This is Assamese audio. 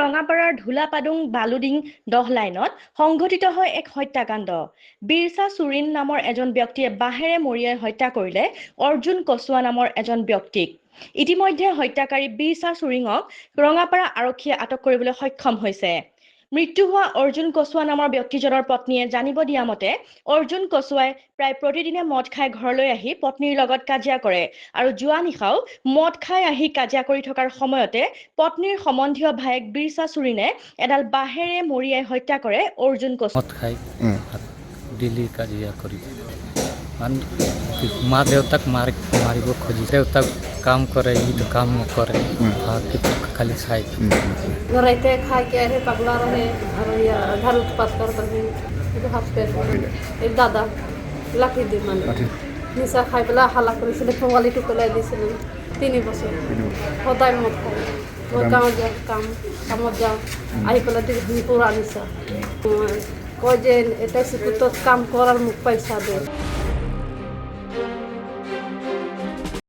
ৰঙাপাৰাৰ ধুলাপাডুং বালুডিং 10 লাইনত সংঘটিত হয় এক হত্যাকাণ্ড। বীৰছা চুৰিন নামৰ এজন ব্যক্তিয়ে বাঁহেৰে মৰিয়াই হত্যা কৰিলে অৰ্জুন কচুৱা নামৰ এজন ব্যক্তিক। ইতিমধ্যে হত্যাকাৰী বীৰছা চুৰিঙক ৰঙাপাৰা আৰক্ষীয়ে আটক কৰিবলৈ সক্ষম হৈছে। মৃত্যু হোৱা অৰ্জুন কচুৱা নামৰ ব্যক্তিজনৰ পত্নীয়ে জানিব দিয়া মতে অৰ্জুন কচুৱাই প্ৰায় প্ৰতিদিনে মদ খাই ঘৰলৈ আহি পত্নীৰ লগত কাজিয়া কৰে আৰু যোৱা নিশাও মদ খাই আহি কাজিয়া কৰি থকাৰ সময়তে পত্নীৰ সম্বন্ধীয় ভায়েক বীৰছা চুৰিনে এডাল বাঁহেৰে মৰিয়াই হত্যা কৰে অৰ্জুন কচুৱা। মদ খাই দিল্লী কাজিয়া কৰি মা দেউতাক মাৰিব খুজি দেউতাক কাম কৰে ই কাম নকৰে খালি খাই रहते खा के रहे पगला रहे और घर उत्पात करते रहे हाथ एक दादा लाठी দি মানে নিচা খাই পেলাই হালা কৰিছিলে পোৱালিটো পেলাই দিছিলে 3 বছৰ সদায় মদ খায় মই গাঁৱত যাওঁ কামত যাওঁ আহি পেলাই দিন পুৰা নিচা কয় যে এটা চিকুটত কাম কৰাৰ মোক পইচা দিয়ে